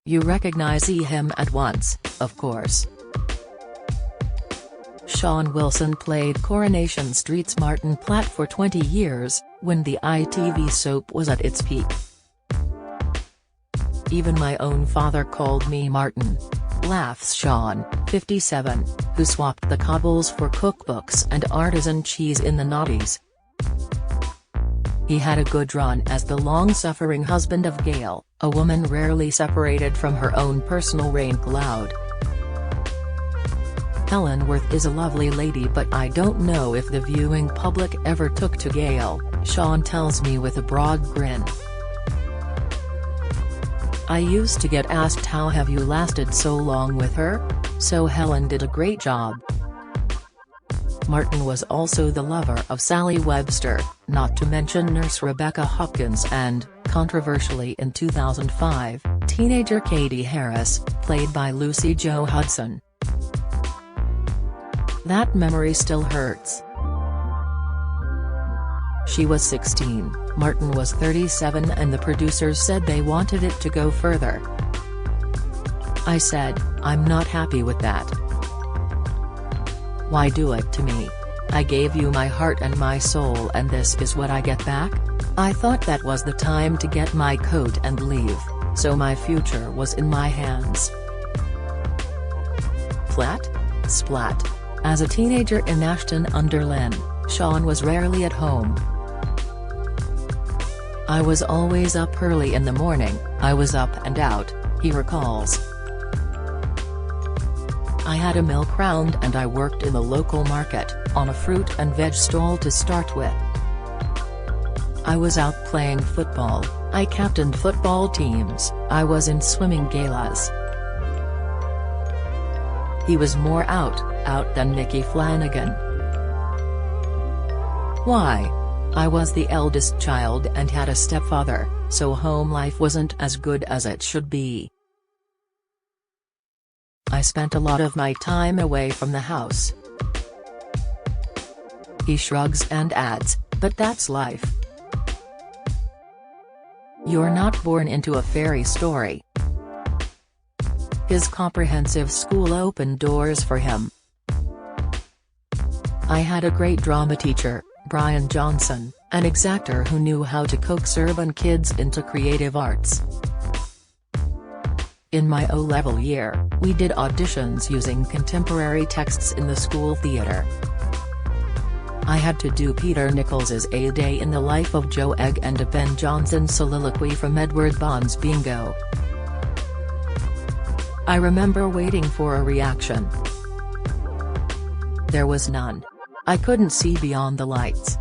You recognize him at once, of course. Sean Wilson played Coronation Street's Martin Platt for 20 years, when the ITV soap was at its peak. Even my own father called me Martin. Laughs Sean, 57, who swapped the cobbles for cookbooks and artisan cheese in the noughties. He had a good run as the long-suffering husband of Gail, a woman rarely separated from her own personal rain cloud. Helen Worth is a lovely lady, but I don't know if the viewing public ever took to Gail, Sean tells me with a broad grin. I used to get asked how have you lasted so long with her? So Helen did a great job. Martin was also the lover of Sally Webster, not to mention nurse Rebecca Hopkins and, controversially in 2005, teenager Katie Harris, played by Lucy Jo Hudson. That memory still hurts. She was 16, Martin was 37, and the producers said they wanted it to go further. I said, I'm not happy with that. Why do it to me? I gave you my heart and my soul, and this is what I get back? I thought that was the time to get my coat and leave, so my future was in my hands. Flat? Splat. As a teenager in Ashton-under-Lyne, Sean was rarely at home. I was always up early in the morning, I was up and out, he recalls. I had a milk round and I worked in the local market, on a fruit and veg stall to start with. I was out playing football, I captained football teams, I was in swimming galas. He was more out than Mickey Flanagan. Why? I was the eldest child and had a stepfather, so home life wasn't as good as it should be. I spent a lot of my time away from the house. He shrugs and adds, but that's life. You're not born into a fairy story. His comprehensive school opened doors for him. I had a great drama teacher, Brian Johnson, an exactor who knew how to coax urban kids into creative arts. In my O-level year, we did auditions using contemporary texts in the school theatre. I had to do Peter Nichols's A Day in the Life of Joe Egg and a Ben Jonson soliloquy from Edward Bond's Bingo. I remember waiting for a reaction. There was none. I couldn't see beyond the lights.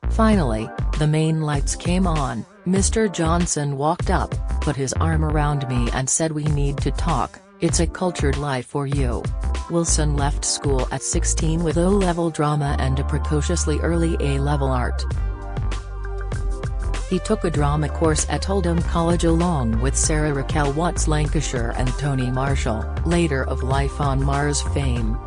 Finally, the main lights came on, Mr. Johnson walked up, put his arm around me and said we need to talk, it's a cultured life for you. Wilson left school at 16 with O-level drama and a precociously early A-level art. He took a drama course at Oldham College along with Sarah Raquel Watts Lancashire and Tony Marshall, later of Life on Mars fame.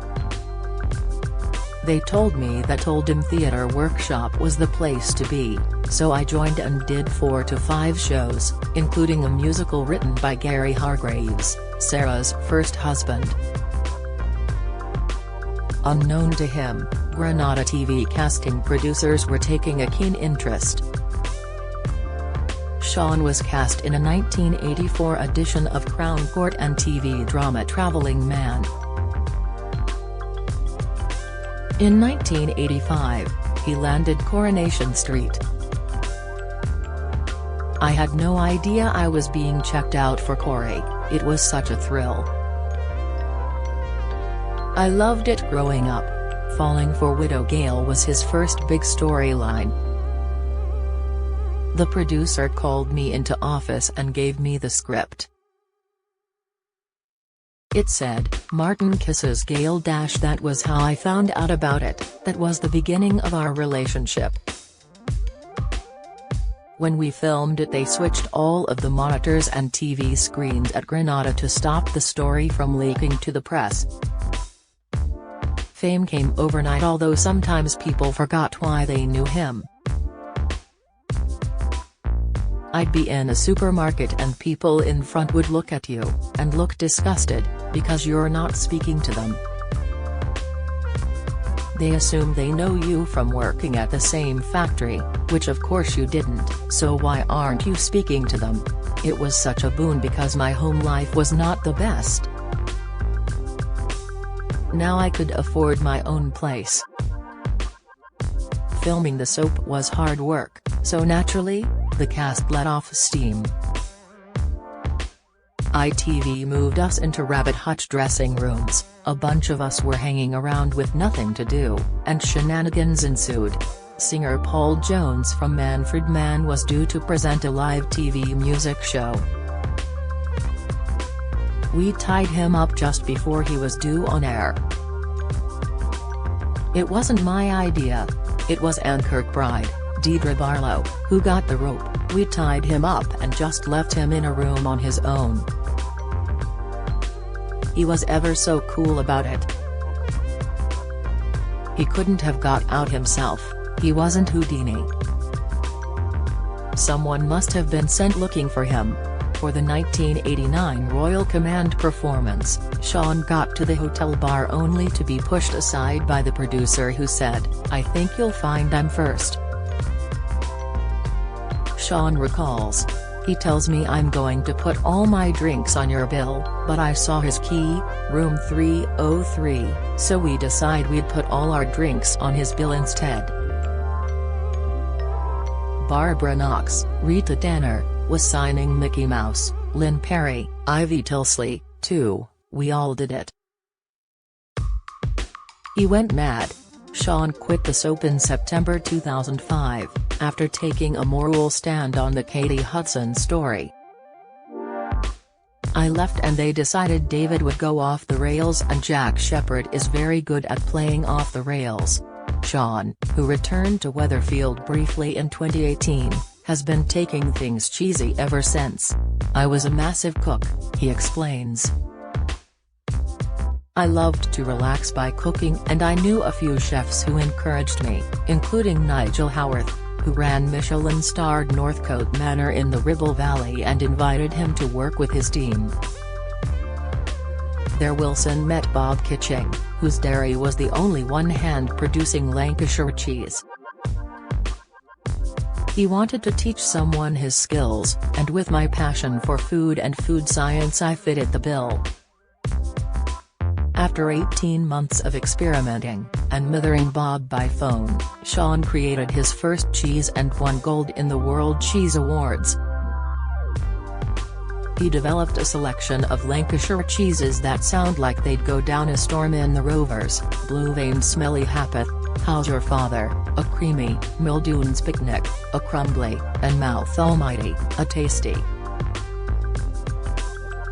They told me that Oldham Theatre Workshop was the place to be, so I joined and did 4 to 5 shows, including a musical written by Gary Hargraves, Sarah's first husband. Unknown to him, Granada TV casting producers were taking a keen interest. Sean was cast in a 1984 edition of Crown Court and TV drama Travelling Man. In 1985, he landed Coronation Street. I had no idea I was being checked out for Corey, it was such a thrill. I loved it growing up. Falling for Widow Gail was his first big storyline. The producer called me into office and gave me the script. It said, Martin kisses Gail. That was how I found out about it, that was the beginning of our relationship. When we filmed it they switched all of the monitors and TV screens at Granada to stop the story from leaking to the press. Fame came overnight, although sometimes people forgot why they knew him. I'd be in a supermarket and people in front would look at you, and look disgusted, because you're not speaking to them. They assume they know you from working at the same factory, which of course you didn't, so why aren't you speaking to them? It was such a boon because my home life was not the best. Now I could afford my own place. Filming the soap was hard work, so naturally, the cast let off steam. ITV moved us into rabbit hutch dressing rooms, a bunch of us were hanging around with nothing to do, and shenanigans ensued. Singer Paul Jones from Manfred Mann was due to present a live TV music show. We tied him up just before he was due on air. It wasn't my idea. It was Anne Kirkbride, Deidre Barlow, who got the rope. We tied him up and just left him in a room on his own. He was ever so cool about it. He couldn't have got out himself, he wasn't Houdini. Someone must have been sent looking for him. For the 1989 Royal Command performance, Sean got to the hotel bar only to be pushed aside by the producer who said, "I think you'll find I'm first." Sean recalls, "He tells me I'm going to put all my drinks on your bill, but I saw his key, room 303, so we decide we'd put all our drinks on his bill instead." Barbara Knox, Rita Danner, was signing Mickey Mouse, Lynn Perry, Ivy Tilsley, too. We all did it. He went mad. Sean quit the soap in September 2005, after taking a moral stand on the Katie Hudson story. "I left and they decided David would go off the rails and Jack Shepherd is very good at playing off the rails." Sean, who returned to Weatherfield briefly in 2018, has been taking things cheesy ever since. "I was a massive cook," he explains. "I loved to relax by cooking and I knew a few chefs who encouraged me, including Nigel Howarth, who ran Michelin-starred Northcote Manor in the Ribble Valley and invited him to work with his team. There Wilson met Bob Kitching, whose dairy was the only one hand-producing Lancashire cheese. He wanted to teach someone his skills, and with my passion for food and food science I fitted the bill." After 18 months of experimenting, and mothering Bob by phone, Sean created his first cheese and won gold in the World Cheese Awards. He developed a selection of Lancashire cheeses that sound like they'd go down a storm in the Rovers: Blue-veined Smelly Hapeth, How's Your Father, a creamy, Mildoon's Picnic, a crumbly, and Mouth Almighty, a tasty.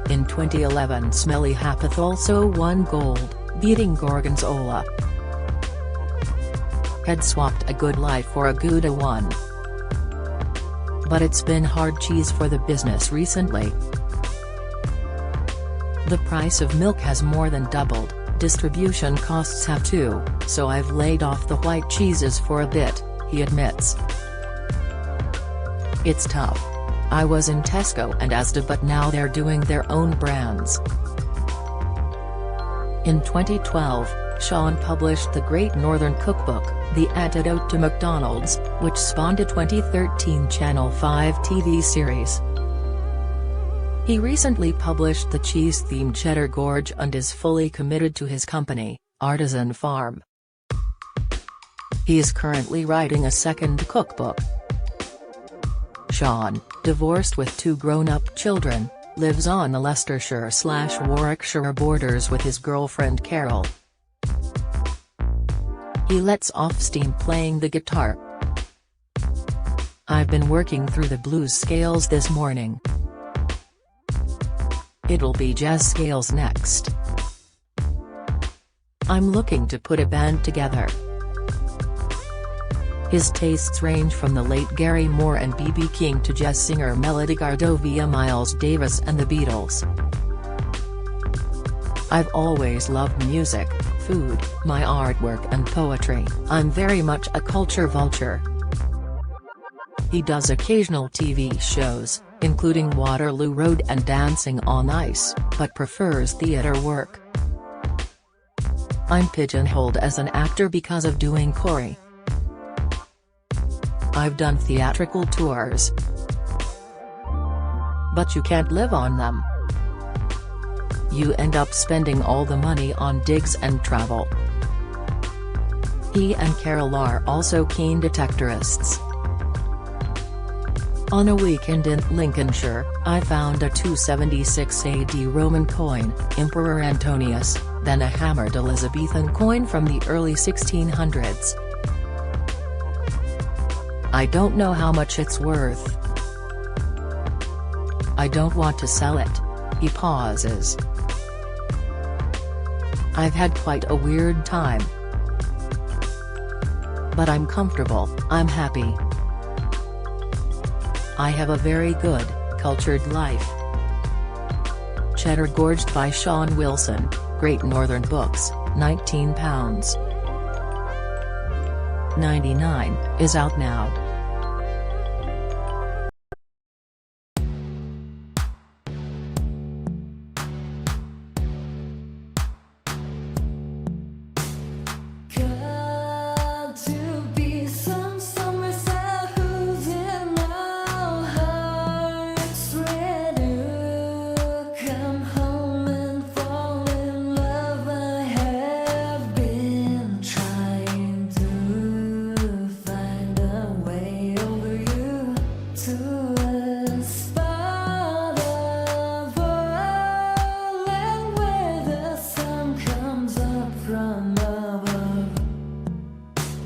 In 2011 Smelly Hapeth also won gold, beating Gorgonzola. Had swapped a good life for a Gouda one. But it's been hard cheese for the business recently. "The price of milk has more than doubled, distribution costs have too, so I've laid off the white cheeses for a bit," he admits. "It's tough. I was in Tesco and Asda but now they're doing their own brands." In 2012, Sean published The Great Northern Cookbook, The Antidote to McDonald's, which spawned a 2013 Channel 5 TV series. He recently published the cheese-themed Cheddar Gorge and is fully committed to his company, Artisan Farm. He is currently writing a second cookbook. Sean, divorced with 2 grown-up children, lives on the Leicestershire/Warwickshire borders with his girlfriend Carol. He lets off steam playing the guitar. "I've been working through the blues scales this morning. It'll be jazz scales next. I'm looking to put a band together." His tastes range from the late Gary Moore and B.B. King to jazz singer Melody Gardot via Miles Davis and the Beatles. "I've always loved music, food, my artwork and poetry. I'm very much a culture vulture." He does occasional TV shows, including Waterloo Road and Dancing on Ice, but prefers theatre work. I'm pigeonholed as an actor because of doing Corrie. I've done theatrical tours. But you can't live on them. You end up spending all the money on digs and travel. He and Carol are also keen detectorists. On a weekend in Lincolnshire, I found a 276 AD Roman coin, Emperor Antonius, then a hammered Elizabethan coin from the early 1600s. I don't know how much it's worth. I don't want to sell it. He pauses. I've had quite a weird time. But I'm comfortable, I'm happy. I have a very good, cultured life. Cheddar Gorged by Sean Wilson, Great Northern Books, £19.99, is out now.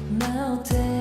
Mountain